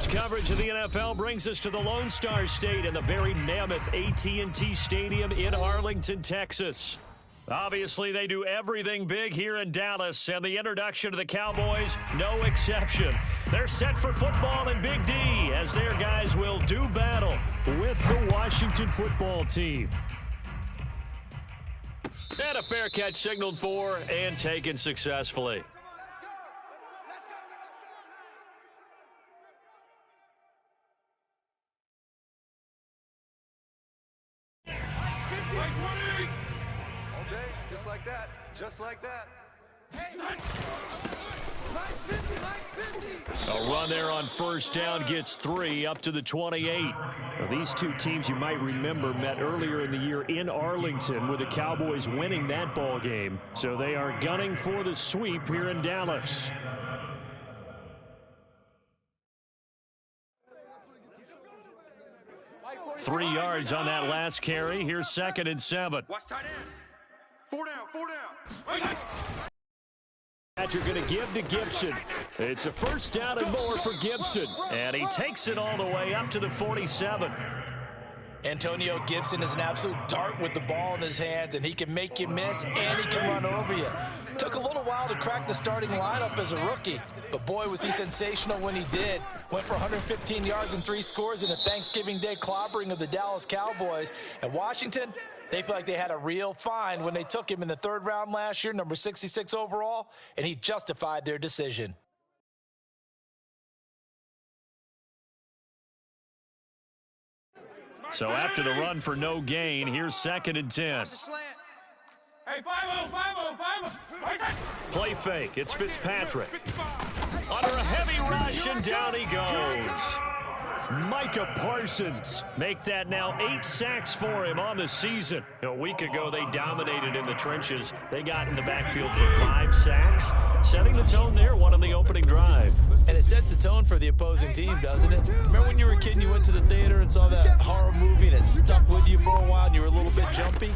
Sports coverage of the NFL brings us to the Lone Star State and the very mammoth AT&T Stadium in Arlington, Texas. Obviously, they do everything big here in Dallas, and the introduction of the Cowboys, no exception. They're set for football in Big D as their guys will do battle with the Washington football team. And a fair catch signaled for and taken successfully. Just like that. Just like that. A run there on first down gets 3 up to the 28. Now, these two teams you might remember met earlier in the year in Arlington with the Cowboys winning that ball game. So they are gunning for the sweep here in Dallas. Three yards on that last carry. Here's 2nd and 7. Watch tight end. 4 down. You're going to give to Gibson. It's a first down and more for Gibson. And he takes it all the way up to the 47. Antonio Gibson is an absolute dart with the ball in his hands, and he can make you miss, and he can run over you. Took a little while to crack the starting lineup as a rookie, but boy, was he sensational when he did. Went for 115 yards and 3 scores in a Thanksgiving Day clobbering of the Dallas Cowboys. And Washington, they feel like they had a real find when they took him in the 3rd round last year, number 66 overall, and he justified their decision. So after the run for no gain, here's 2nd and 10. Hey, 5-0. Play fake. It's Fitzpatrick. Under a heavy rush, and down he goes. Micah Parsons make that now 8 sacks for him on the season. A week ago, they dominated in the trenches. They got in the backfield for 5 sacks, setting the tone there, one on the opening drive. And it sets the tone for the opposing team, doesn't it? Remember when you were a kid and you went to the theater and saw that horror movie and it stuck with you for a while and you were a little bit jumpy?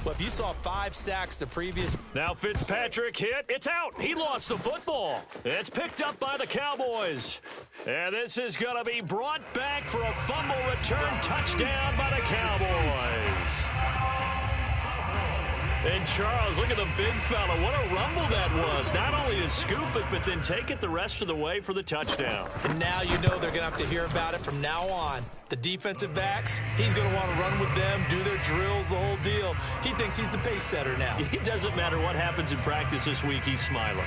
Well, if you saw 5 sacks the previous... Now Fitzpatrick hit. It's out. He lost the football. It's picked up by the Cowboys. And this is going to be brought back for a fumble return touchdown by the Cowboys. And Charles, look at the big fella. What a rumble that was. Not only to scoop it, but then take it the rest of the way for the touchdown. And now you know they're going to have to hear about it from now on. The defensive backs, he's going to want to run with them, do their drills, the whole deal. He thinks he's the pace setter now. It doesn't matter what happens in practice this week, he's smiling.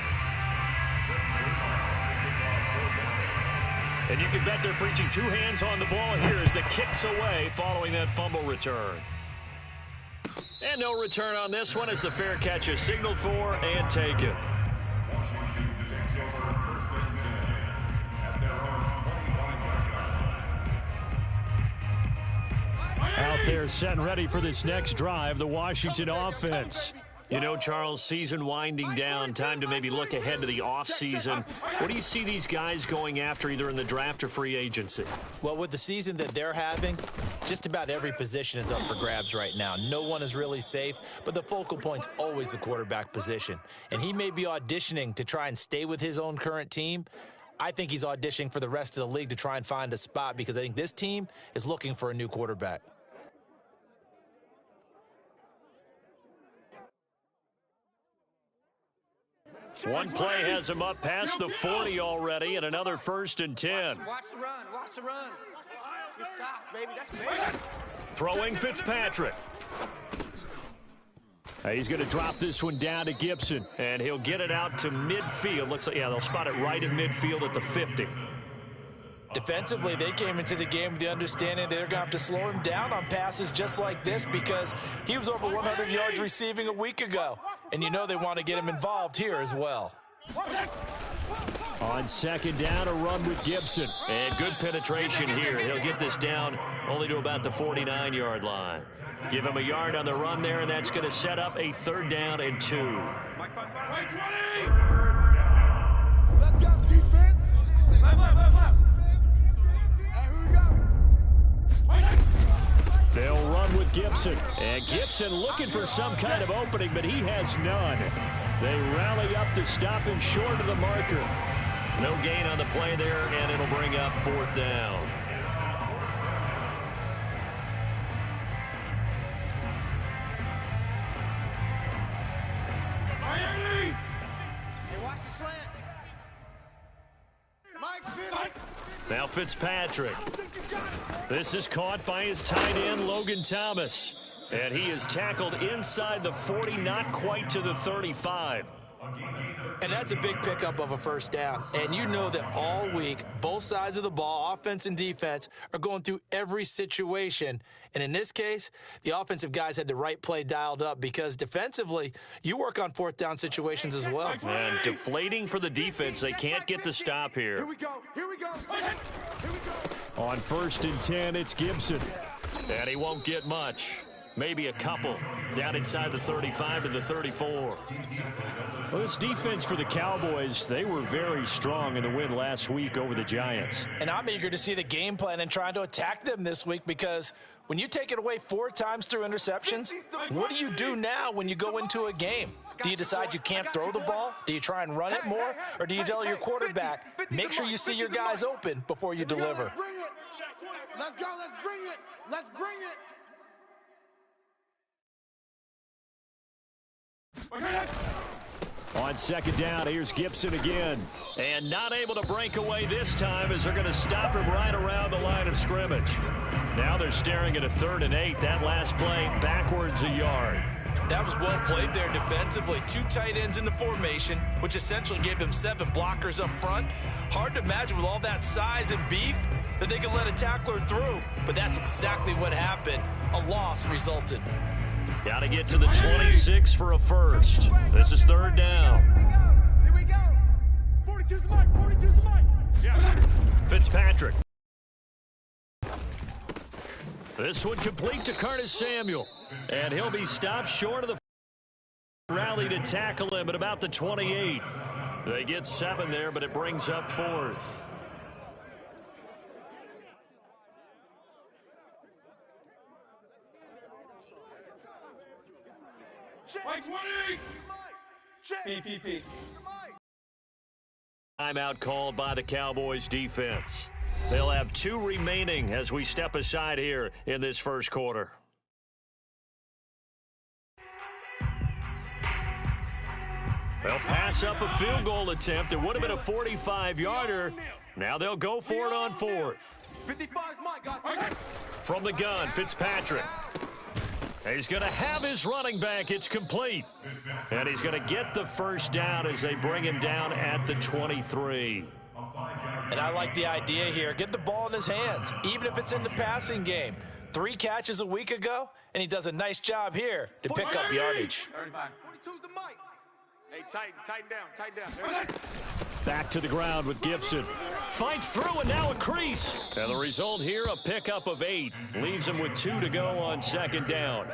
And you can bet they're preaching 2 hands on the ball here as the kicks away following that fumble return. And no return on this one as the fair catch is signaled for and taken. Out there set and ready for this next drive, the Washington offense. You know, Charles, season winding down, time to maybe look ahead to the offseason. What do you see these guys going after either in the draft or free agency? Well, with the season that they're having, just about every position is up for grabs right now. No one is really safe, but the focal point's always the quarterback position. And he may be auditioning to try and stay with his own current team. I think he's auditioning for the rest of the league to try and find a spot because I think this team is looking for a new quarterback. One play has him up past the 40 already, and another 1st and 10. Watch the run. Watch the run. You're soft, baby. That's big. Throwing Fitzpatrick. He's going to drop this one down to Gibson, and he'll get it out to midfield. Looks like, yeah, they'll spot it right in midfield at the 50. Defensively, they came into the game with the understanding they're going to have to slow him down on passes just like this because he was over 100 yards receiving a week ago. And you know they want to get him involved here as well. On 2nd down, a run with Gibson. And good penetration here. He'll get this down only to about the 49-yard line. Give him a yard on the run there, and that's going to set up a 3rd down and 2. Let's go, defense. They'll run with Gibson. And Gibson looking for some kind of opening, but he has none. They rally up to stop him short of the marker. No gain on the play there, and it'll bring up 4th down. Hey, watch the slant. Mike's fit. Now Fitzpatrick. This is caught by his tight end, Logan Thomas. And he is tackled inside the 40, not quite to the 35. And that's a big pickup of a first down. And you know that all week, both sides of the ball, offense and defense, are going through every situation. And in this case, the offensive guys had the right play dialed up because defensively, you work on 4th down situations as well. And deflating for the defense. They can't get the stop here. Here we go. Here we go. Here we go. On 1st and 10, it's Gibson. And he won't get much. Maybe a couple. Down inside the 35 to the 34. Well, this defense for the Cowboys, they were very strong in the win last week over the Giants. And I'm eager to see the game plan and trying to attack them this week because when you take it away 4 times through interceptions, what do you do now when you go into a game? Do you decide you can't throw the ball? Do you try and run it more? Or do you tell your quarterback, make sure you see your guys open before you deliver? Let's go. Let's bring it. Let's bring it. On 2nd down, here's Gibson again. And not able to break away this time as they're going to stop him right around the line of scrimmage. Now they're staring at a 3rd and 8. That last play backwards a yard. That was well played there defensively. 2 tight ends in the formation, which essentially gave them 7 blockers up front. Hard to imagine with all that size and beef that they could let a tackler through. But that's exactly what happened. A loss resulted. Got to get to the 26 for a first. This is 3rd down. Here we go. 42's the mic. 42's the mic. Yeah. Fitzpatrick. This one complete to Curtis Samuel. And he'll be stopped short of the rally to tackle him at about the 28. They get 7 there, but it brings up 4th. Mike 20! PPP. Timeout called by the Cowboys defense. They'll have 2 remaining as we step aside here in this first quarter. They'll pass up a field goal attempt. It would have been a 45-yarder. Now they'll go for it on 4th. 55's Mike, guys. From the gun, Fitzpatrick. He's going to have his running back. It's complete. And he's going to get the first down as they bring him down at the 23. And I like the idea here. Get the ball in his hands, even if it's in the passing game. 3 catches a week ago, and he does a nice job here to pick up yardage. 42's the mic. Hey, tighten down. Back to the ground with Gibson. Fights through and now a crease. And the result here, a pickup of 8. Leaves him with 2 to go on 2nd down.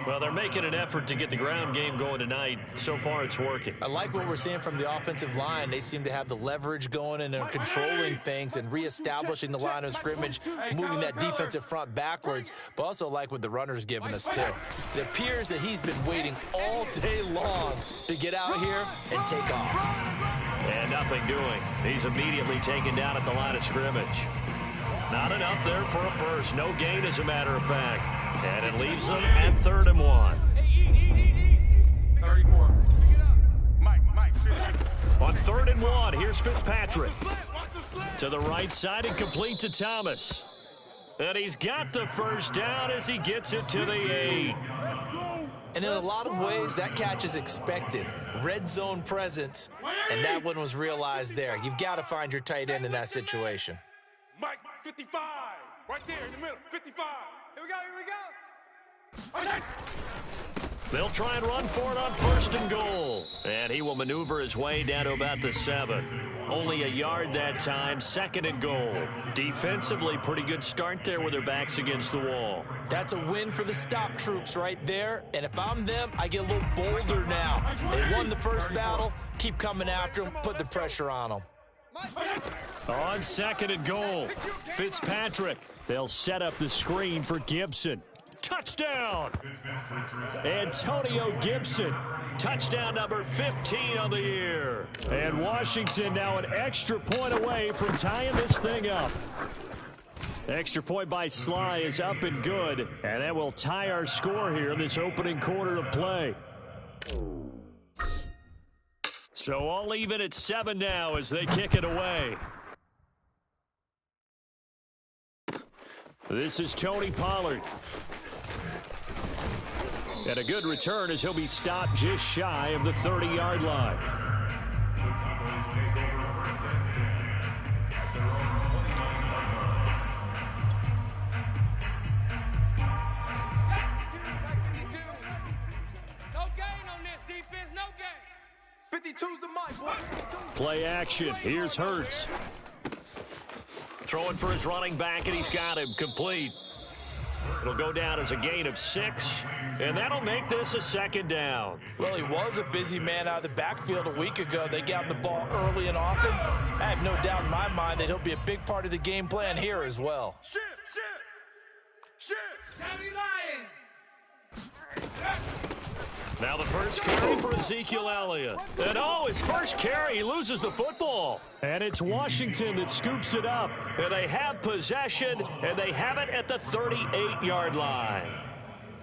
Well, they're making an effort to get the ground game going tonight. So far, it's working. I like what we're seeing from the offensive line. They seem to have the leverage going and they're controlling things and reestablishing the line of scrimmage, moving that defensive front backwards, but also like what the runner's giving us, too. It appears that he's been waiting all day long to get out here and take off. And nothing doing. He's immediately taken down at the line of scrimmage. Not enough there for a first. No gain, as a matter of fact. And it leaves them at 3rd and 1. 34. Mike. On 3rd and 1, here's Fitzpatrick. To the right side and complete to Thomas. And he's got the first down as he gets it to the 8. And in a lot of ways, that catch is expected. Red zone presence, and that one was realized there. You've got to find your tight end in that situation. Mike 55. Right there in the middle. 55. Here we go. They'll try and run for it on 1st and goal. And he will maneuver his way down to about the 7. Only a yard that time, 2nd and goal. Defensively, pretty good start there with their backs against the wall. That's a win for the stop troops right there. And if I'm them, I get a little bolder now. They won the first battle. Keep coming after them. Put the pressure on them. On 2nd and goal, Fitzpatrick. They'll set up the screen for Gibson. Touchdown! Antonio Gibson Touchdown number 15 on the year. And Washington now an extra point away from tying this thing up. Extra point by Sly is up and good. And that will tie our score here in this opening quarter of play. So all even at 7 now as they kick it away. This is Tony Pollard. And a good return as he'll be stopped just shy of the 30-yard line. No gain on this defense, no gain. 52's the mic, boy. Play action. Here's Hurts. Throwing for his running back, and he's got him complete. It'll go down as a gain of 6, and that'll make this a second down. Well, he was a busy man out of the backfield a week ago. They got him the ball early and often. I have no doubt in my mind that he'll be a big part of the game plan here as well. Shit! Sammy Lion! Now the first carry for Ezekiel Elliott. And his first carry, he loses the football. And it's Washington that scoops it up. And they have possession, and they have it at the 38-yard line.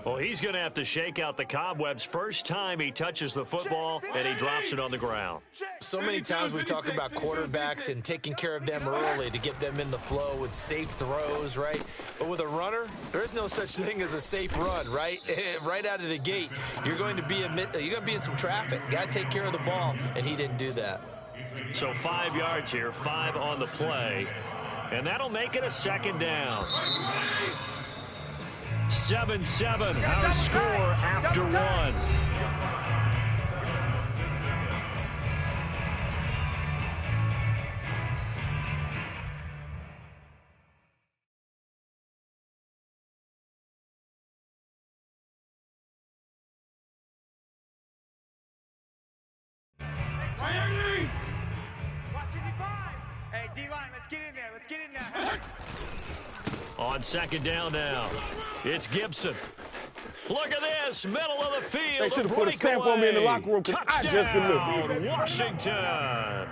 Well, he's going to have to shake out the cobwebs first time he touches the football, and he drops it on the ground. So many times we talk about quarterbacks and taking care of them early to get them in the flow with safe throws, right? But with a runner, there is no such thing as a safe run, right? Right out of the gate, you're going to be in some traffic. Got to take care of the ball, and he didn't do that. So 5 yards here, 5 on the play, and that'll make it a second down. 7-7, our score after 1. Watch 55. Hey, D-line, let's get in there. Let's get in there. On second down now, it's Gibson. Look at this, middle of the field. They should have put a stamp on me in the locker room because I just delivered. Washington.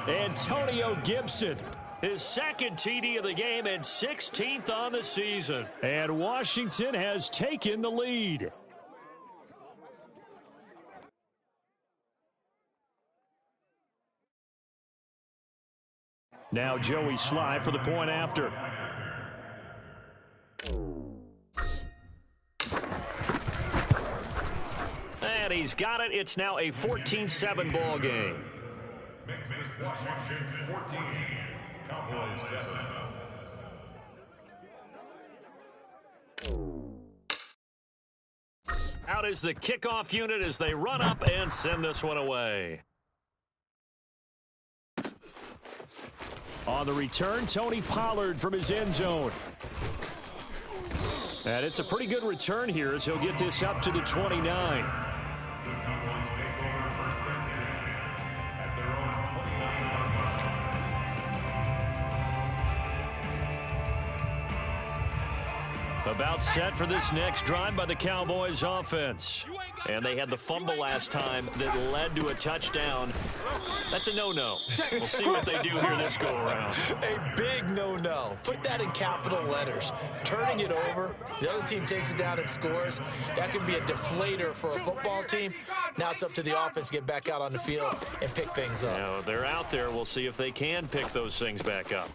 Antonio Gibson, his second TD of the game and 16th on the season. And Washington has taken the lead. Now Joey Sly for the point after. And he's got it. It's now a 14-7 ball game. Makes this Washington 14, Cowboys 7. Out is the kickoff unit as they run up and send this one away. On the return, Tony Pollard from his end zone. And it's a pretty good return here as he'll get this up to the 29. The Cowboys take over first and 10 at their own 29-yard line. About set for this next drive by the Cowboys offense. And they had the fumble last time that led to a touchdown. That's a no-no. We'll see what they do here this go-around. A big no-no. Put that in capital letters. Turning it over, the other team takes it down and scores. That can be a deflator for a football team. Now it's up to the offense to get back out on the field and pick things up. Now, they're out there. We'll see if they can pick those things back up.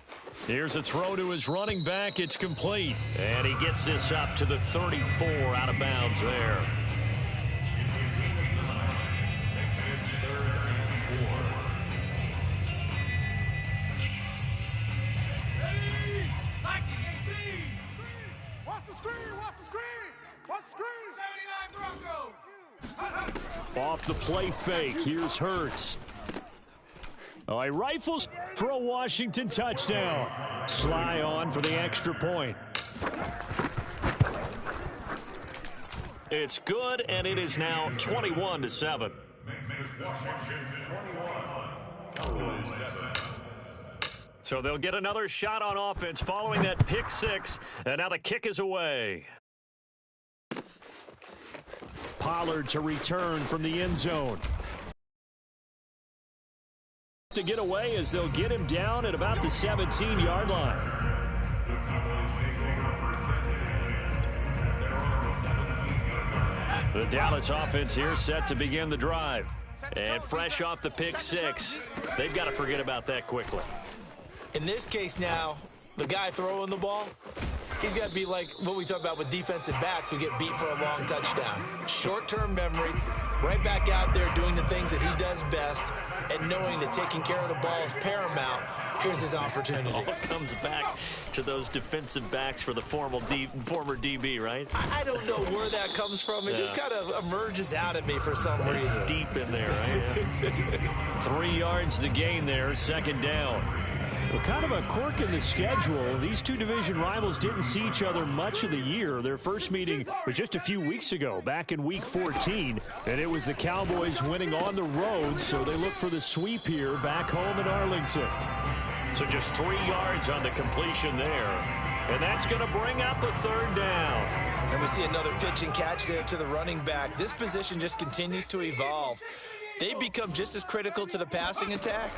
Here's a throw to his running back. It's complete. And he gets this up to the 34 out of bounds there. Off the play fake, here's Hurts. Oh, he rifles for a Washington touchdown. Sly on for the extra point. It's good, and it is now 21-7. Makes this Washington 21, Cowboys 7. So they'll get another shot on offense following that pick six, and now the kick is away. Pollard to return from the end zone. To get away as they'll get him down at about the 17-yard line. The Cowboys take over first and 10. They're on the 17-yard line. The Dallas offense here set to begin the drive. And fresh off the pick six, they've got to forget about that quickly. In this case now, the guy throwing the ball, he's got to be like what we talk about with defensive backs who get beat for a long touchdown. Short-term memory, right back out there doing the things that he does best, and knowing that taking care of the ball is paramount. Here's his opportunity. All comes back to those defensive backs for the former DB, right? I don't know where that comes from. It just kind of emerges out at me for some reason. It's deep in there, right? 3 yards the gain there, second down. Well, kind of a quirk in the schedule. These two division rivals didn't see each other much of the year. Their first meeting was just a few weeks ago, back in Week 14. And it was the Cowboys winning on the road, so they look for the sweep here back home in Arlington. So just 3 yards on the completion there. And that's going to bring up a third down. And we see another pitch and catch there to the running back. This position just continues to evolve. They become just as critical to the passing attack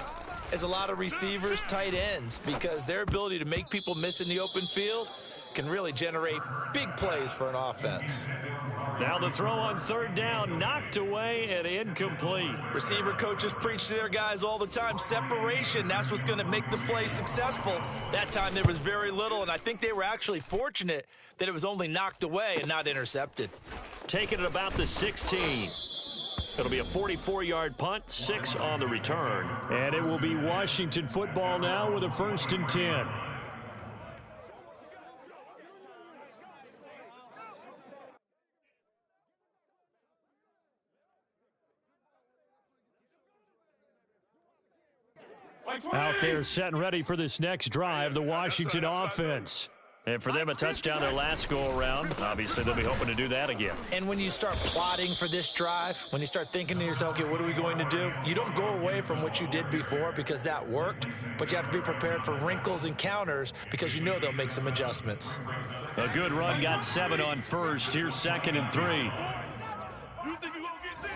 as a lot of receivers, tight ends, because their ability to make people miss in the open field can really generate big plays for an offense. Now the throw on third down, knocked away and incomplete. Receiver coaches preach to their guys all the time, separation, that's what's going to make the play successful. That time there was very little, and I think they were actually fortunate that it was only knocked away and not intercepted. Taking it about the 16. It'll be a 44-yard punt, 6 on the return. And it will be Washington football now with a 1st and 10. Out there set and ready for this next drive, the Washington offense. And for them, a touchdown their last go-around. Obviously, they'll be hoping to do that again. And when you start plotting for this drive, when you start thinking to yourself, okay, what are we going to do? You don't go away from what you did before because that worked, but you have to be prepared for wrinkles and counters because you know they'll make some adjustments. A good run, got 7 on first. Here's 2nd and 3. You think you gonna get this?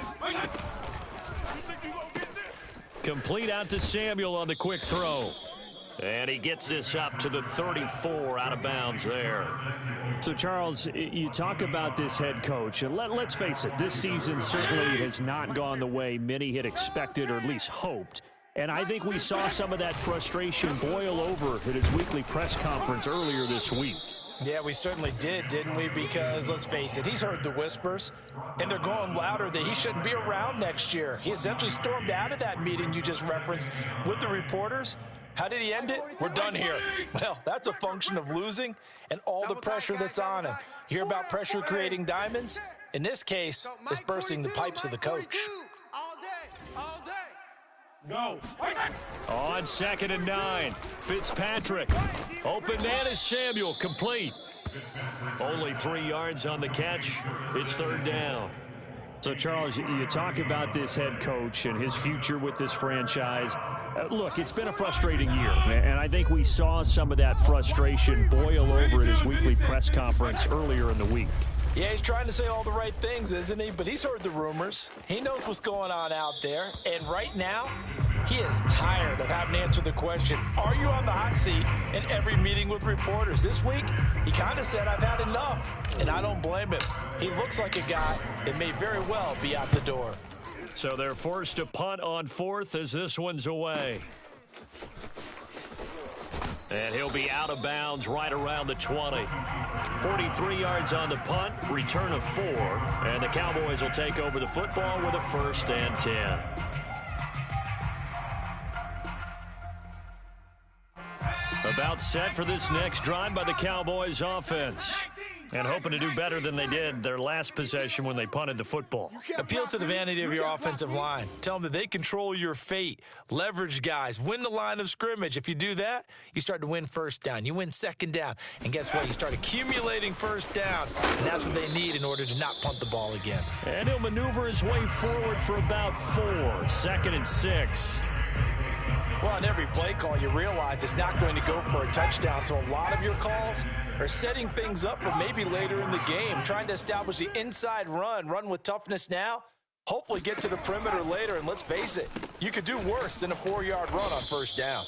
You think you gonna get this? Complete out to Samuel on the quick throw. And he gets this up to the 34, out of bounds there. So, Charles, you talk about this head coach, and let's face it, this season certainly has not gone the way many had expected or at least hoped. And I think we saw some of that frustration boil over at his weekly press conference earlier this week. Yeah, we certainly did, didn't we? Because, let's face it, he's heard the whispers, and they're going louder that he shouldn't be around next year. He essentially stormed out of that meeting you just referenced with the reporters. How did he end it? We're done here. Well, that's a function of losing and all the pressure that's on him. You hear about pressure creating diamonds? In this case, it's bursting the pipes of the coach. All day. Go. On 2nd and 9, Fitzpatrick. Open man is Samuel, complete. Only 3 yards on the catch. It's 3rd down. So, Charles, you talk about this head coach and his future with this franchise. Look, it's been a frustrating year, and I think we saw some of that frustration boil over at his weekly press conference earlier in the week. Yeah, he's trying to say all the right things, isn't he? But he's heard the rumors. He knows what's going on out there. And right now, he is tired of having to answer the question, are you on the hot seat in every meeting with reporters? This week, he kind of said, I've had enough. And I don't blame him. He looks like a guy that may very well be out the door. So they're forced to punt on 4th as this one's away. And he'll be out of bounds right around the 20. 43 yards on the punt, return of 4. And the Cowboys will take over the football with a 1st and 10. About set for this next drive by the Cowboys offense. And hoping to do better than they did their last possession when they punted the football. Appeal to the vanity of your offensive line. Tell them that they control your fate. Leverage guys. Win the line of scrimmage. If you do that, you start to win 1st down. You win 2nd down. And guess what? You start accumulating 1st downs. And that's what they need in order to not punt the ball again. And he'll maneuver his way forward for about 4. 2nd and 6. Well, on every play call, you realize it's not going to go for a touchdown, so a lot of your calls are setting things up for maybe later in the game, trying to establish the inside run with toughness now, hopefully get to the perimeter later, and let's face it, you could do worse than a 4-yard run on first down.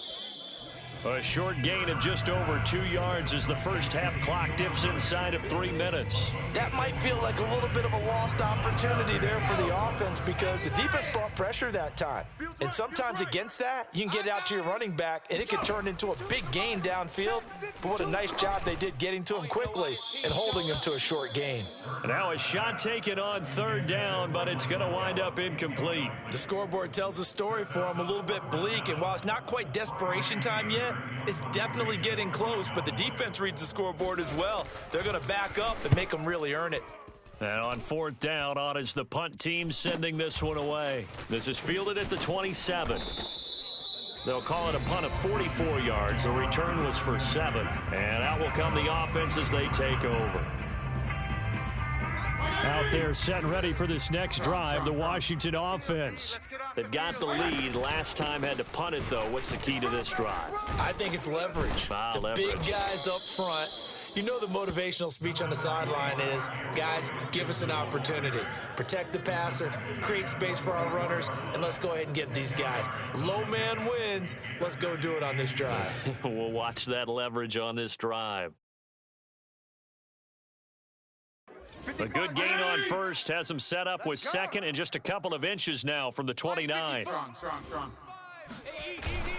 A short gain of just over 2 yards as the first half clock dips inside of 3 minutes. That might feel like a little bit of a lost opportunity there for the offense because the defense brought pressure that time. And sometimes against that, you can get out to your running back, and it can turn into a big gain downfield. But what a nice job they did getting to him quickly and holding him to a short gain. Now a shot taken on third down, but it's going to wind up incomplete. The scoreboard tells a story for him, a little bit bleak, and while it's not quite desperation time yet, it's definitely getting close, but the defense reads the scoreboard as well. They're going to back up and make them really earn it. And on fourth down, on is the punt team sending this one away. This is fielded at the 27. They'll call it a punt of 44 yards. The return was for 7. And out will come the offense as they take over. Out there set and ready for this next drive, the Washington offense. They've got the lead. Last time had to punt it, though. What's the key to this drive? I think it's leverage. Leverage. Big guys up front. You know the motivational speech on the sideline is, guys, give us an opportunity. Protect the passer, create space for our runners, and let's go ahead and get these guys. Low man wins. Let's go do it on this drive. We'll watch that leverage on this drive. A good gain on first has him set up with second and just a couple of inches now from the 29. Strong.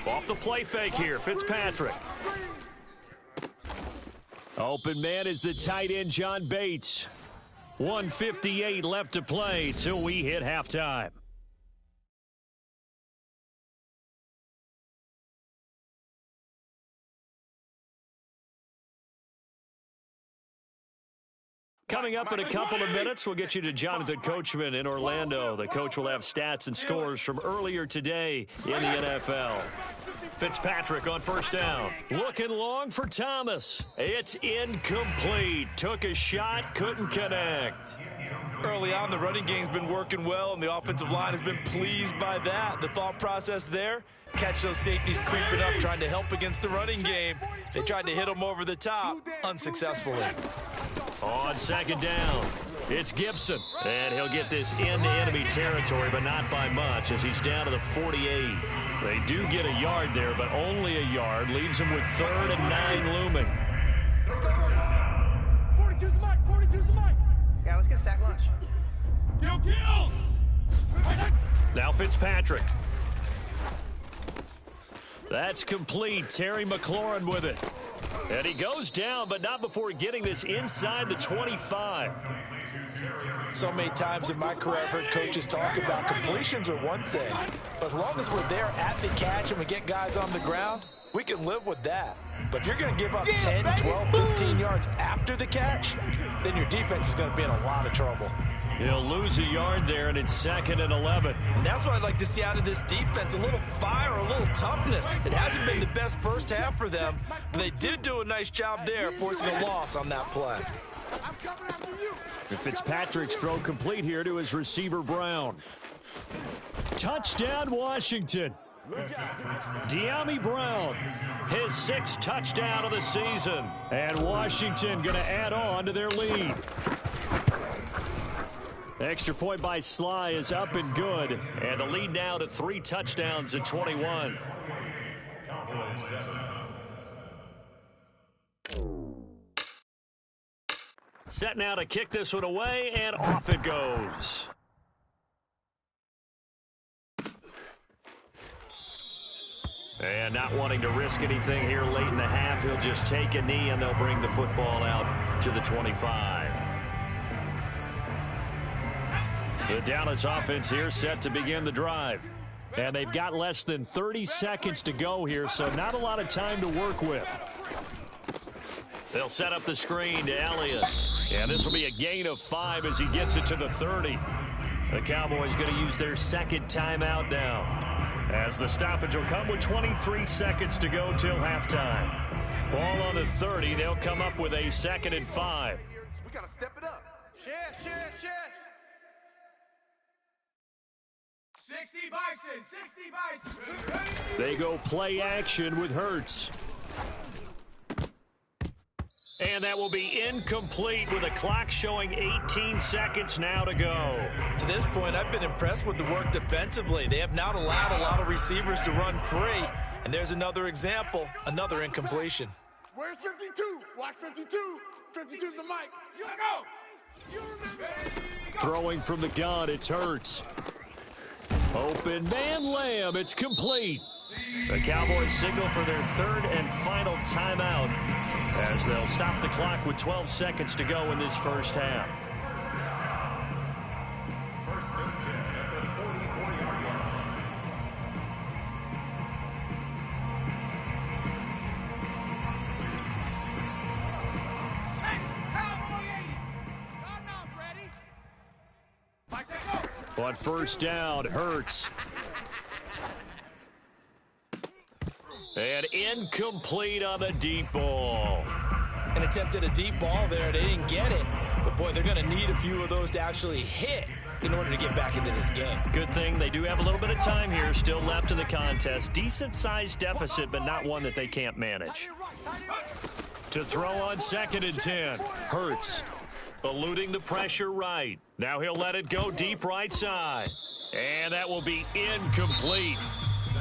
Off the play fake here, Fitzpatrick. Open man is the tight end, John Bates. 1:58 left to play till we hit halftime. Coming up in a couple of minutes, we'll get you to Jonathan Coachman in Orlando. The coach will have stats and scores from earlier today in the NFL. Fitzpatrick on first down. Looking long for Thomas. It's incomplete. Took a shot, couldn't connect. Early on, the running game's been working well, and the offensive line has been pleased by that. The thought process there, catch those safeties creeping up, trying to help against the running game. They tried to hit them over the top, unsuccessfully. On second down, it's Gibson. And he'll get this into enemy territory, but not by much as he's down to the 48. They do get a yard there, but only a yard. Leaves him with 3rd and 9 looming. Let's go. 42's the mic. 42's the mic. Yeah, let's get a sack lunch. Kill. Now Fitzpatrick. That's complete. Terry McLaurin with it. And he goes down, but not before getting this inside the 25. So many times in my career, I've heard coaches talk about completions are one thing. But as long as we're there at the catch and we get guys on the ground, we can live with that. But if you're going to give up 10, 12, 15 yards after the catch, then your defense is going to be in a lot of trouble. He'll lose a yard there, and it's 2nd and 11. And that's what I'd like to see out of this defense, a little fire, a little toughness. It hasn't been the best first half for them, but they did do a nice job there, forcing a loss on that play. I'm coming after you. And Fitzpatrick's throw complete here to his receiver, Brown. Touchdown, Washington. De'Ami Brown, his 6th touchdown of the season. And Washington going to add on to their lead. Extra point by Sly is up and good. And the lead now to 3 touchdowns at 21. Set now to kick this one away, and off it goes. And not wanting to risk anything here late in the half, he'll just take a knee, and they'll bring the football out to the 25. The Dallas offense here set to begin the drive. And they've got less than 30 seconds to go here, so not a lot of time to work with. They'll set up the screen to Elliott. And this will be a gain of 5 as he gets it to the 30. The Cowboys going to use their 2nd timeout now, as the stoppage will come with 23 seconds to go till halftime. Ball on the 30. They'll come up with a 2nd and 5. We got to step it up. Shift. 60 Bison, 60 Bison. They go play action with Hurts. And that will be incomplete with a clock showing 18 seconds now to go. To this point, I've been impressed with the work defensively. They have not allowed a lot of receivers to run free. And there's another example, another incompletion. Where's 52? Watch 52. 52's the mic. You go. You remember. Throwing from the gun, it's Hurts. Open man, Lamb, it's complete. The Cowboys signal for their third and final timeout as they'll stop the clock with 12 seconds to go in this first half. First and 10 at the 44-yard line. Cowboy 80. I'm not ready. Mike, go. On first down, Hurts. And incomplete on the deep ball. An attempt at a deep ball there. They didn't get it. But, boy, they're going to need a few of those to actually hit in order to get back into this game. Good thing they do have a little bit of time here still left in the contest. Decent-sized deficit, but not one that they can't manage. To throw on 2nd and 10, Hurts. Eluding the pressure right. Now he'll let it go deep right side. And that will be incomplete.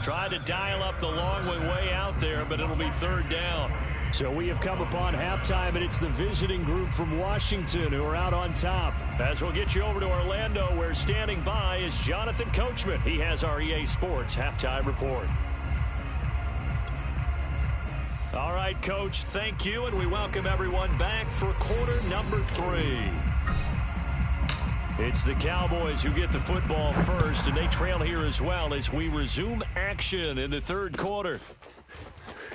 Tried to dial up the long way out there, but it'll be third down. So we have come upon halftime, and it's the visiting group from Washington who are out on top. As we'll get you over to Orlando, where standing by is Jonathan Coachman. He has our EA Sports halftime report. All right, Coach, thank you, and we welcome everyone back for quarter number 3. It's the Cowboys who get the football first, and they trail here as well as we resume action in the third quarter.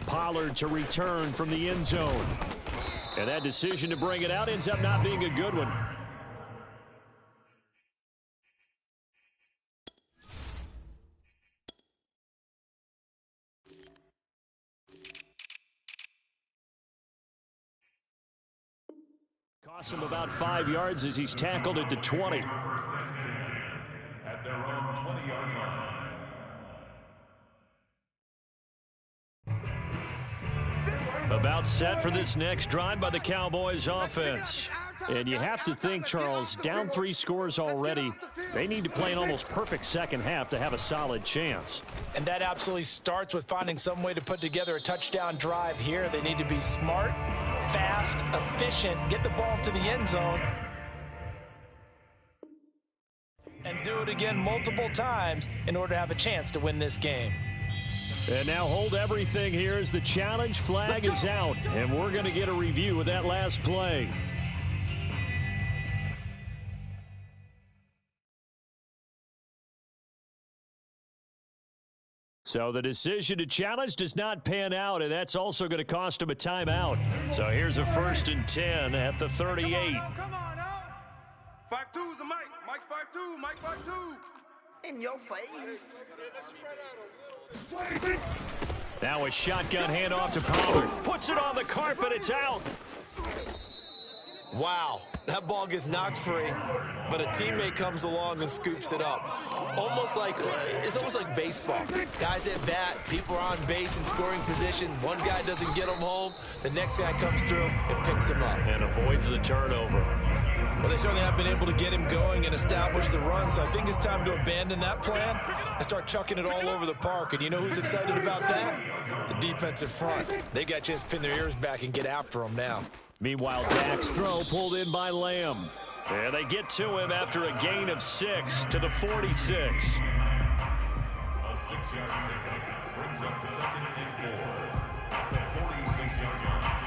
Pollard to return from the end zone. And that decision to bring it out ends up not being a good one. Cost him about 5 yards as he's tackled it to 20. First and 10 at their own 20-yard line. About set for this next drive by the Cowboys offense. And you have to think, Charles, down 3 scores already. They need to play an almost perfect second half to have a solid chance. And that absolutely starts with finding some way to put together a touchdown drive here. They need to be smart, fast, efficient, get the ball to the end zone, and do it again multiple times in order to have a chance to win this game. And now hold everything here as the challenge flag is out, and we're going to get a review of that last play. So the decision to challenge does not pan out, and that's also going to cost him a timeout. So here's a 1st and 10 at the 38. Come on now. 5-2's the mic. Mike 5-2. Mike 5-2. In your face. Now a shotgun handoff to Pollard. Puts it on the carpet. It's out. Wow, that ball gets knocked free, but a teammate comes along and scoops it up. It's almost like baseball. Guys at bat, people are on base in scoring position. One guy doesn't get him home. The next guy comes through and picks him up. And avoids the turnover. Well, they certainly have been able to get him going and establish the run, so I think it's time to abandon that plan and start chucking it all over the park. And you know who's excited about that? The defensive front. They got a chance to pin their ears back and get after him now. Meanwhile, Dak's throw pulled in by Lamb. And they get to him after a gain of 6 to the 46. A 6-yard pickup brings up 2nd and 4 at the 46-yard line.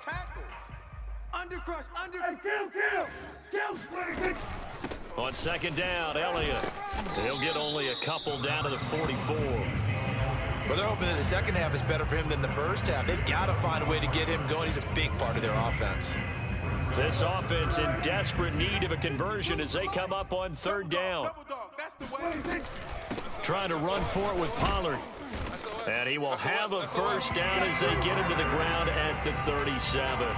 Tackles. Undercrush. Kill. On 2nd down, Elliott. He'll get only a couple down to the 44. Well, they're hoping that the second half is better for him than the first half. They've got to find a way to get him going. He's a big part of their offense. This offense in desperate need of a conversion as they come up on 3rd down. That's the way. Trying to run for it with Pollard. And he will have a 1st down as they get him to the ground at the 37.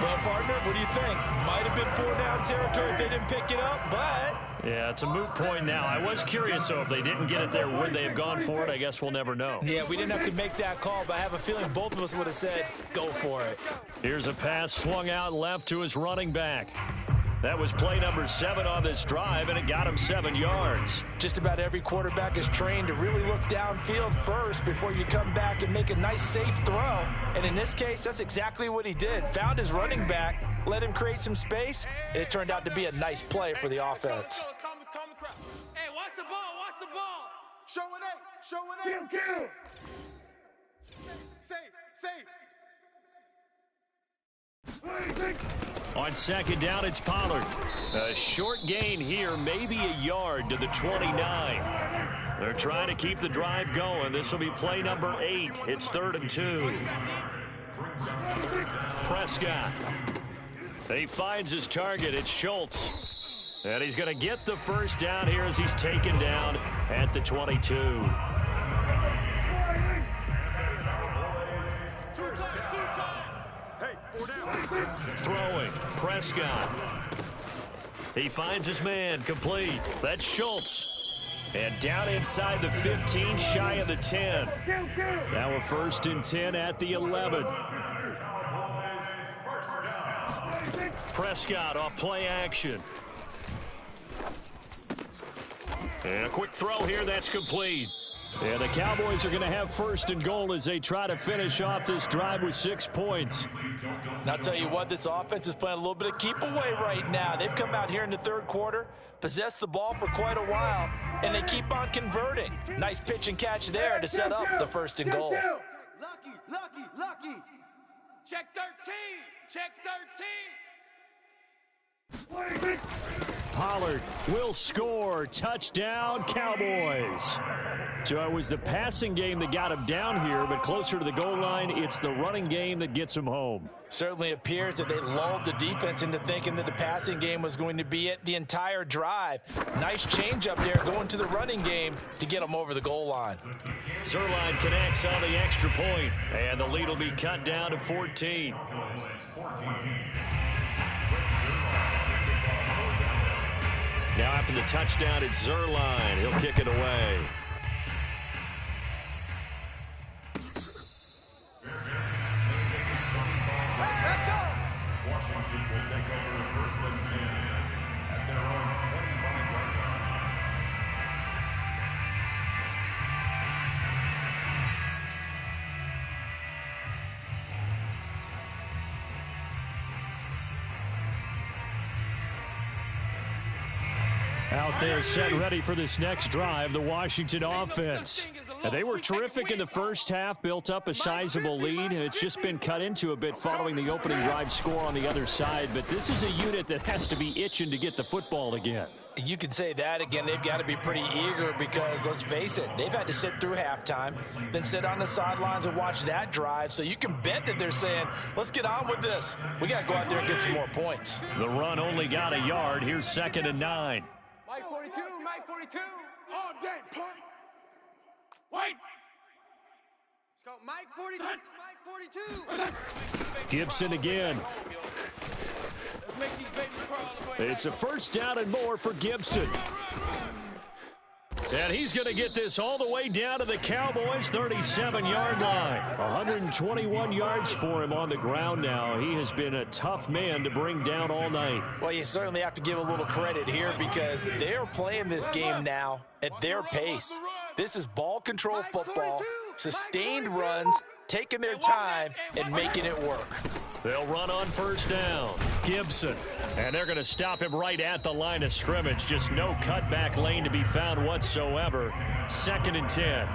Well, partner, what do you think? Might have been 4-down territory if they didn't pick it up, but... Yeah, it's a moot point now. I was curious, though, if they didn't get it there, would they have gone for it? I guess we'll never know. Yeah, we didn't have to make that call, but I have a feeling both of us would have said, go for it. Here's a pass swung out left to his running back. That was play number 7 on this drive, and it got him 7 yards. Just about every quarterback is trained to really look downfield first before you come back and make a nice, safe throw. And in this case, that's exactly what he did. Found his running back, let him create some space, and it turned out to be a nice play for the offense. Hey, watch the ball, watch the ball. Show it out, show it out. Kill. Safe. On second down, it's Pollard. A short gain here, maybe a yard to the 29. They're trying to keep the drive going. This will be play number 8. It's 3rd and 2. Prescott. He finds his target. It's Schultz. And he's going to get the first down here as he's taken down at the 22. Two times. Hey, 4 down. Throwing. Prescott. He finds his man. Complete. That's Schultz. And down inside the 15, shy of the 10. Now a 1st and 10 at the 11. Prescott off play action. And a quick throw here, that's complete. And the Cowboys are going to have 1st and goal as they try to finish off this drive with 6 points. And I'll tell you what, this offense is playing a little bit of keep away right now. They've come out here in the 3rd quarter, possessed the ball for quite a while, and they keep on converting. Nice pitch and catch there to set up the 1st and goal. Lucky. Check 13. Pollard will score. Touchdown, Cowboys. So it was the passing game that got him down here, but closer to the goal line, it's the running game that gets him home. Certainly appears that they lulled the defense into thinking that the passing game was going to be it the entire drive. Nice change up there going to the running game to get them over the goal line. Zerline connects on the extra point, and the lead will be cut down to 14. Now after the touchdown, it's Zerline. He'll kick it away. Let's go. Washington will take over 1st and 10 at their own 25-yard line. Out there set ready for this next drive, the Washington offense. And they were terrific in the first half, built up a sizable lead, and it's just been cut into a bit following the opening drive score on the other side. But this is a unit that has to be itching to get the football again. You can say that again. They've got to be pretty eager because, let's face it, they've had to sit through halftime, then sit on the sidelines and watch that drive. So you can bet that they're saying, let's get on with this. We got to go out there and get some more points. The run only got a yard. Here's 2nd and 9. Mike 42. All day, punk. Wait. Let's go, Mike 42. Gibson again. Let's make these babies crawl away. It's a 1st down and more for Gibson. And he's going to get this all the way down to the Cowboys' 37-yard line. 121 yards for him on the ground now. He has been a tough man to bring down all night. Well, you certainly have to give a little credit here because they're playing this game now at their pace. This is ball control football, sustained runs, taking their time and making it work. They'll run on 1st down. Gibson. And they're going to stop him right at the line of scrimmage. Just no cutback lane to be found whatsoever. 2nd and 10.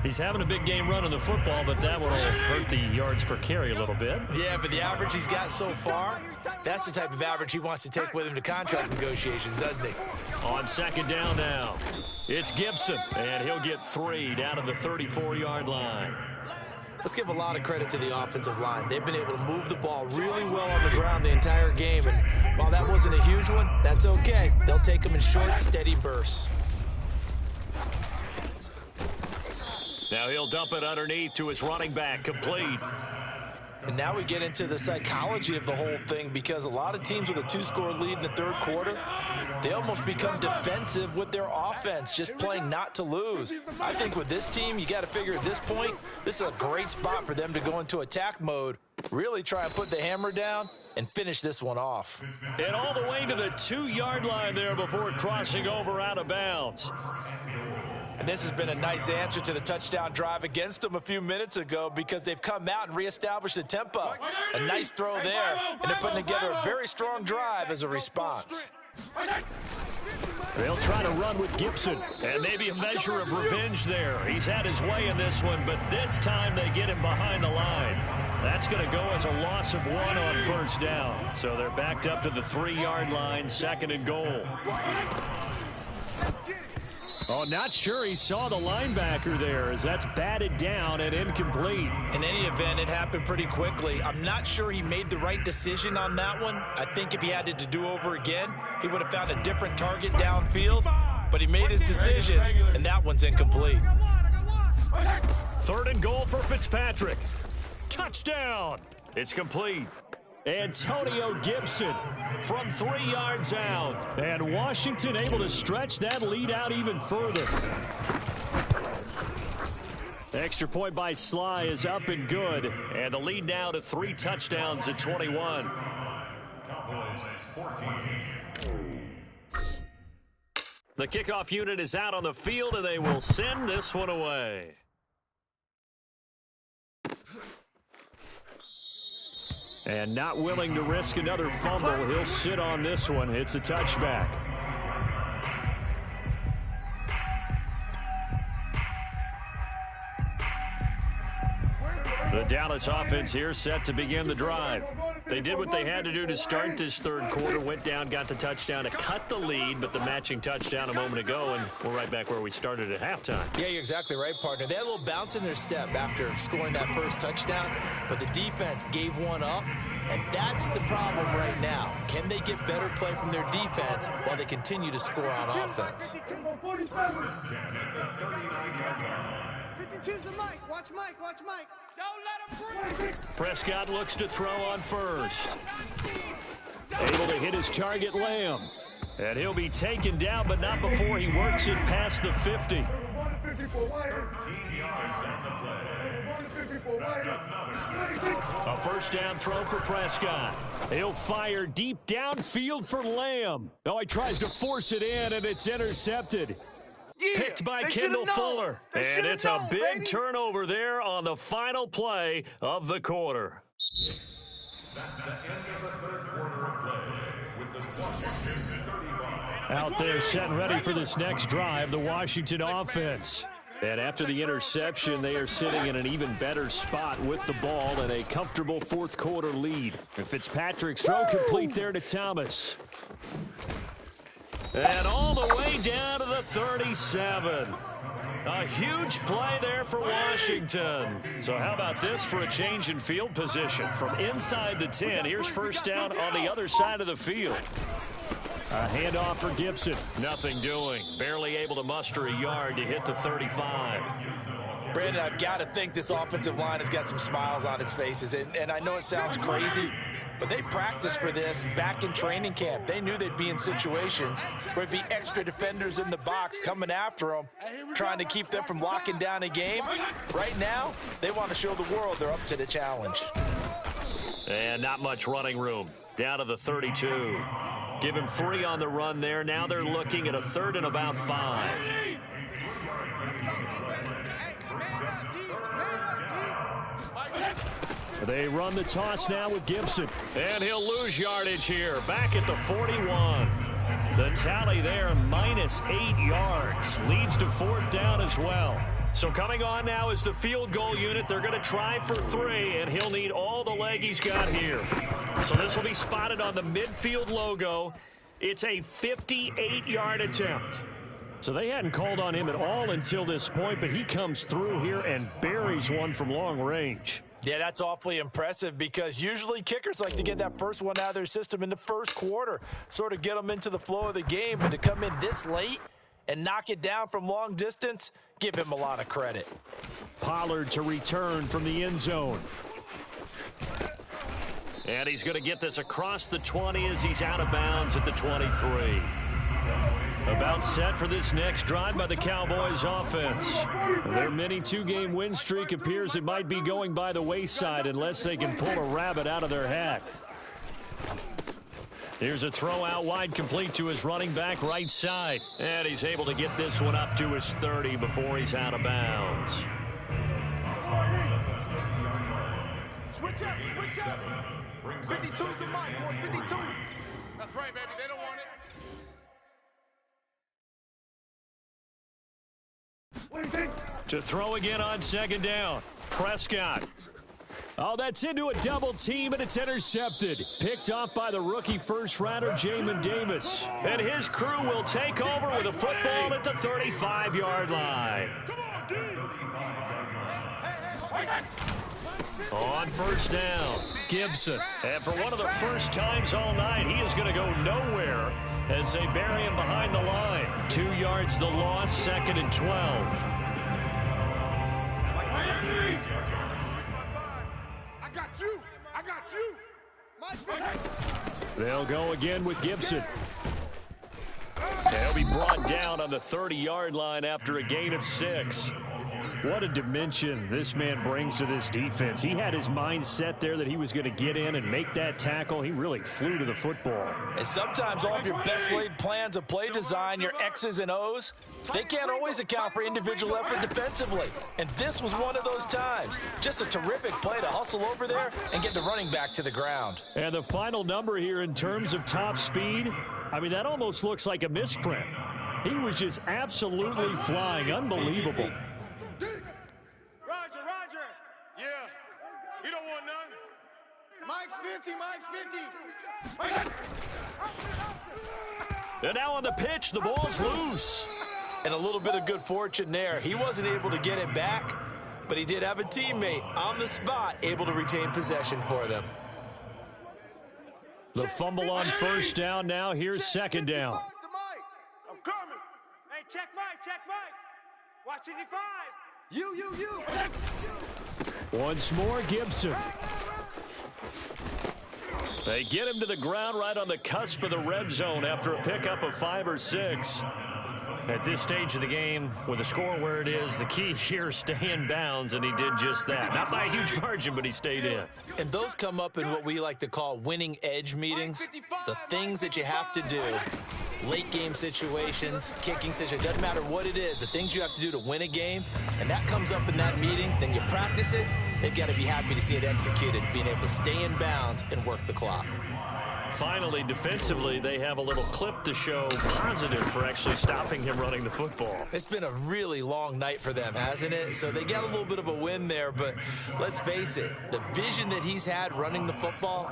He's having a big game running the football, but that will hurt the yards per carry a little bit. Yeah, but the average he's got so far, that's the type of average he wants to take with him to contract negotiations, doesn't he? On 2nd down now, it's Gibson, and he'll get 3 down to the 34-yard line. Let's give a lot of credit to the offensive line. They've been able to move the ball really well on the ground the entire game, and while that wasn't a huge one, that's okay. They'll take them in short, steady bursts. Now he'll dump it underneath to his running back, complete. And now we get into the psychology of the whole thing, because a lot of teams with a 2-score lead in the third quarter, they almost become defensive with their offense, just playing not to lose. I think with this team, you got to figure at this point, this is a great spot for them to go into attack mode, really try and put the hammer down and finish this one off. And all the way to the 2-yard line there before crossing over out of bounds. And this has been a nice answer to the touchdown drive against them a few minutes ago, because they've come out and reestablished the tempo. A nice throw there, and they're putting together a very strong drive as a response. They'll try to run with Gibson, and maybe a measure of revenge there. He's had his way in this one, but this time they get him behind the line. That's going to go as a loss of 1 on first down. So they're backed up to the 3-yard line, 2nd and goal. Oh, not sure he saw the linebacker there, as that's batted down and incomplete. In any event, it happened pretty quickly. I'm not sure he made the right decision on that one. I think if he had to do over again, he would have found a different target downfield. But he made his decision, and that one's incomplete. 3rd and goal for Fitzpatrick. Touchdown! It's complete. Antonio Gibson from 3 yards out. And Washington able to stretch that lead out even further. Extra point by Sly is up and good. And the lead now to 3 touchdowns at 21. The kickoff unit is out on the field, and they will send this one away. And not willing to risk another fumble, he'll sit on this one. It's a touchback. The Dallas offense here set to begin the drive. They did what they had to do to start this third quarter, went down, got the touchdown to cut the lead, but the matching touchdown a moment ago, and we're right back where we started at halftime. Yeah, you're exactly right, partner. They had a little bounce in their step after scoring that first touchdown, but the defense gave one up, and that's the problem right now. Can they get better play from their defense while they continue to score on offense? 52's the mic. Watch Mike. Watch Mike. Don't let him breathe. Prescott looks to throw on first. Able to hit his target, Lamb. And he'll be taken down, but not before he works it past the 50. 13 yards on the play. A first down throw for Prescott. He'll fire deep downfield for Lamb. Oh, he tries to force it in, and it's intercepted. Picked by Kendall Fuller. And it's a big turnover there on the final play of the quarter. That's the end of the third quarter of play with the Washington 35. Out there set and ready for this next drive, the Washington offense. And after the interception, they are sitting in an even better spot with the ball and a comfortable fourth quarter lead. And Fitzpatrick's throw complete there to Thomas. And all the way down to the 37. A huge play there for Washington. So how about this for a change in field position? From inside the 10, here's first down on the other side of the field. A handoff for Gibson. Nothing doing. Barely able to muster a yard to hit the 35. Brandon, I've got to think this offensive line has got some smiles on its faces. And I know it sounds crazy, but they practiced for this back in training camp. They knew they'd be in situations where there'd be extra defenders in the box coming after them, trying to keep them from locking down a game. Right now, they want to show the world they're up to the challenge. And not much running room. Down to the 32. Give him 3 on the run there. Now they're looking at a 3rd and about 5. They run the toss now with Gibson. And he'll lose yardage here. Back at the 41. The tally there, minus 8 yards. Leads to 4th down as well. So coming on now is the field goal unit. They're going to try for 3, and he'll need all the leg he's got here. So this will be spotted on the midfield logo. It's a 58-yard attempt. So they hadn't called on him at all until this point, but he comes through here and buries one from long range. Yeah, that's awfully impressive because usually kickers like to get that first one out of their system in the first quarter, sort of get them into the flow of the game, but to come in this late and knock it down from long distance, give him a lot of credit. Pollard to return from the end zone. And he's going to get this across the 20 as he's out of bounds at the 23. About set for this next drive by the Cowboys offense. Their mini two-game win streak appears it might be going by the wayside unless they can pull a rabbit out of their hat. Here's a throw out wide, complete to his running back right side. And he's able to get this one up to his 30 before he's out of bounds. Switch up, switch up. 52's the mic, boys, 52. That's right, baby, they don't want it. To throw again on second down. Prescott. Oh, that's into a double team, and it's intercepted. Picked off by the rookie first-rounder, Jamin Davis. And his crew will take over with a football at the 35-yard line. On first down, Gibson. And for one of the first times all night, he is going to go nowhere as they bury him behind the line. 2 yards the loss, 2nd and 12. I got you. They'll go again with Gibson. They'll be brought down on the 30-yard line after a gain of 6. What a dimension this man brings to this defense. He had his mind set there that he was going to get in and make that tackle. He really flew to the football. And sometimes all of your best laid plans of play design, your X's and O's, they can't always account for individual effort defensively. And this was one of those times. Just a terrific play to hustle over there and get the running back to the ground. And the final number here in terms of top speed, I mean, that almost looks like a misprint. He was just absolutely flying. Unbelievable. Roger. Yeah. You don't want none. Mike's 50, Mike's 50. And now on the pitch, the ball's loose. And a little bit of good fortune there. He wasn't able to get it back, but he did have a teammate on the spot able to retain possession for them. The fumble on first down now. Here's second down. I'm coming. Hey, check Mike. Watch 55. You. Once more, Gibson. They get him to the ground right on the cusp of the red zone after a pickup of 5 or 6. At this stage of the game, with the score where it is, the key here is stay in bounds, and he did just that. Not by a huge margin, but he stayed in. And those come up in what we like to call winning edge meetings. The things that you have to do. Late game situations, kicking situations, doesn't matter what it is, the things you have to do to win a game, and that comes up in that meeting, then you practice it, they've got to be happy to see it executed, being able to stay in bounds and work the clock. Finally, defensively, they have a little clip to show positive for actually stopping him running the football. It's been a really long night for them, hasn't it? So they got a little bit of a win there, but let's face it, the vision that he's had running the football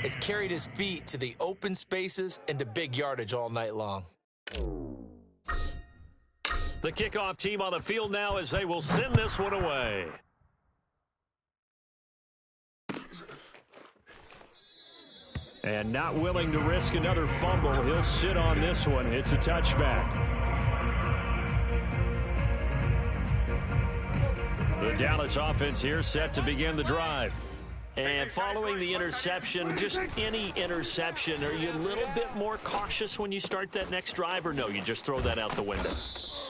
has carried his feet to the open spaces and to big yardage all night long. The kickoff team on the field now as they will send this one away. And not willing to risk another fumble, he'll sit on this one. It's a touchback. The Dallas offense here set to begin the drive. And following the interception, just any interception, are you a little bit more cautious when you start that next drive, or no, you just throw that out the window?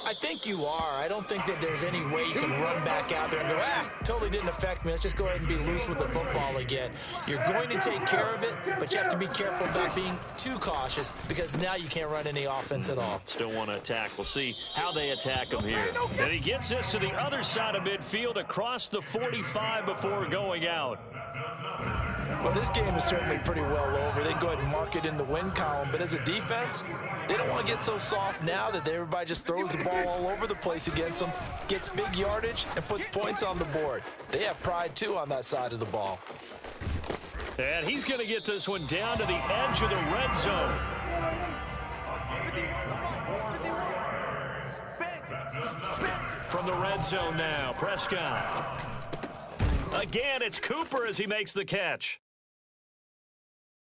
I think you are. I don't think that there's any way you can run back out there and go, totally didn't affect me. Let's just go ahead and be loose with the football again. You're going to take care of it, but you have to be careful about being too cautious because now you can't run any offense at all. Still want to attack. We'll see how they attack him here. And he gets this to the other side of midfield across the 45 before going out. Well, this game is certainly pretty well over. They can go ahead and mark it in the win column, but as a defense, they don't want to get so soft now that everybody just throws the ball all over the place against them, gets big yardage, and puts points on the board. They have pride, too, on that side of the ball. And he's going to get this one down to the edge of the red zone. From the red zone now, Prescott. Again, it's Cooper as he makes the catch.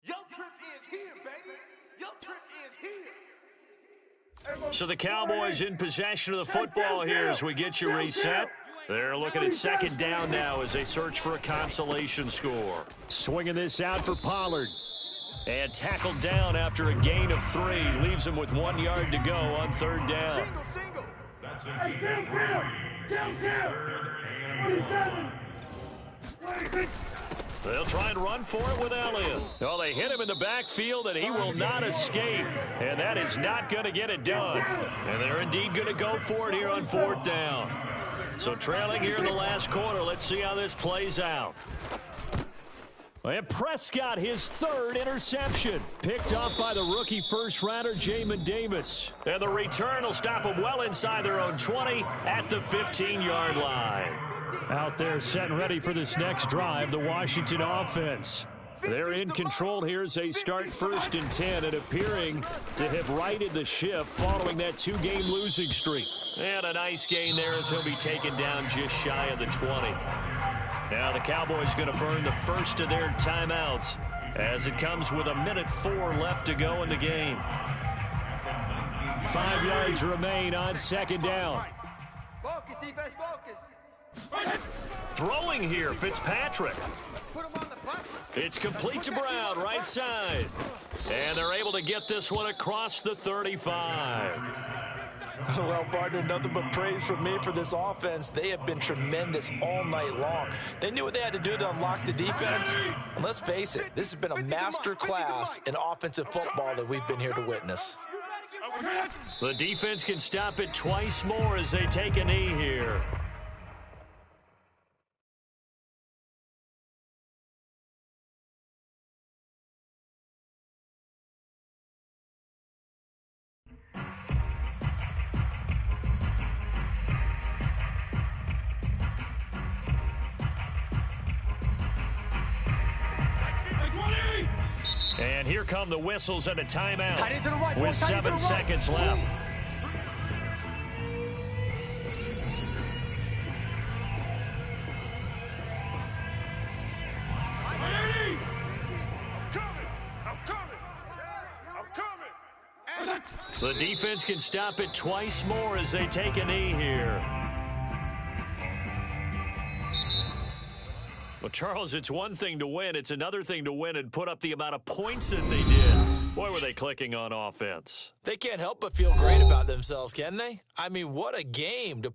Your trip is here, baby. Your trip is here. So the Cowboys in possession of the football here as we get you reset. They're looking at second down now as they search for a consolation score. Swinging this out for Pollard. And tackled down after a gain of 3. Leaves him with 1 yard to go on third down. Single. That's a gain of 3. Third and 1. They'll try and run for it with Elliott. Oh, they hit him in the backfield, and he will not escape. And that is not going to get it done. And they're indeed going to go for it here on fourth down. So trailing here in the last quarter. Let's see how this plays out. And Prescott, his third interception. Picked off by the rookie first-rounder, Jamin Davis. And the return will stop them well inside their own 20 at the 15-yard line. Out there set and ready for this next drive, the Washington offense. They're in control here as they start first and 10 and appearing to have righted the ship following that 2-game losing streak. And a nice gain there as he'll be taken down just shy of the 20. Now the Cowboys going to burn the first of their timeouts as it comes with 1:04 left to go in the game. 5 yards remain on second down. Focus, defense, focus. Throwing here, Fitzpatrick. Put him on the platform. It's complete to Brown, right side. And they're able to get this one across the 35. Well, partner, nothing but praise from me for this offense. They have been tremendous all night long. They knew what they had to do to unlock the defense. And let's face it, this has been a master class in offensive football that we've been here to witness. The defense can stop it twice more as they take a knee here. And here come the whistles and a timeout Tight end to the right, with boys, tight end to 7 the right. seconds left. I'm coming. The defense can stop it twice more as they take a knee here. Well, Charles, it's one thing to win. It's another thing to win and put up the amount of points that they did. Boy, were they clicking on offense. They can't help but feel great about themselves, can they? I mean, what a game to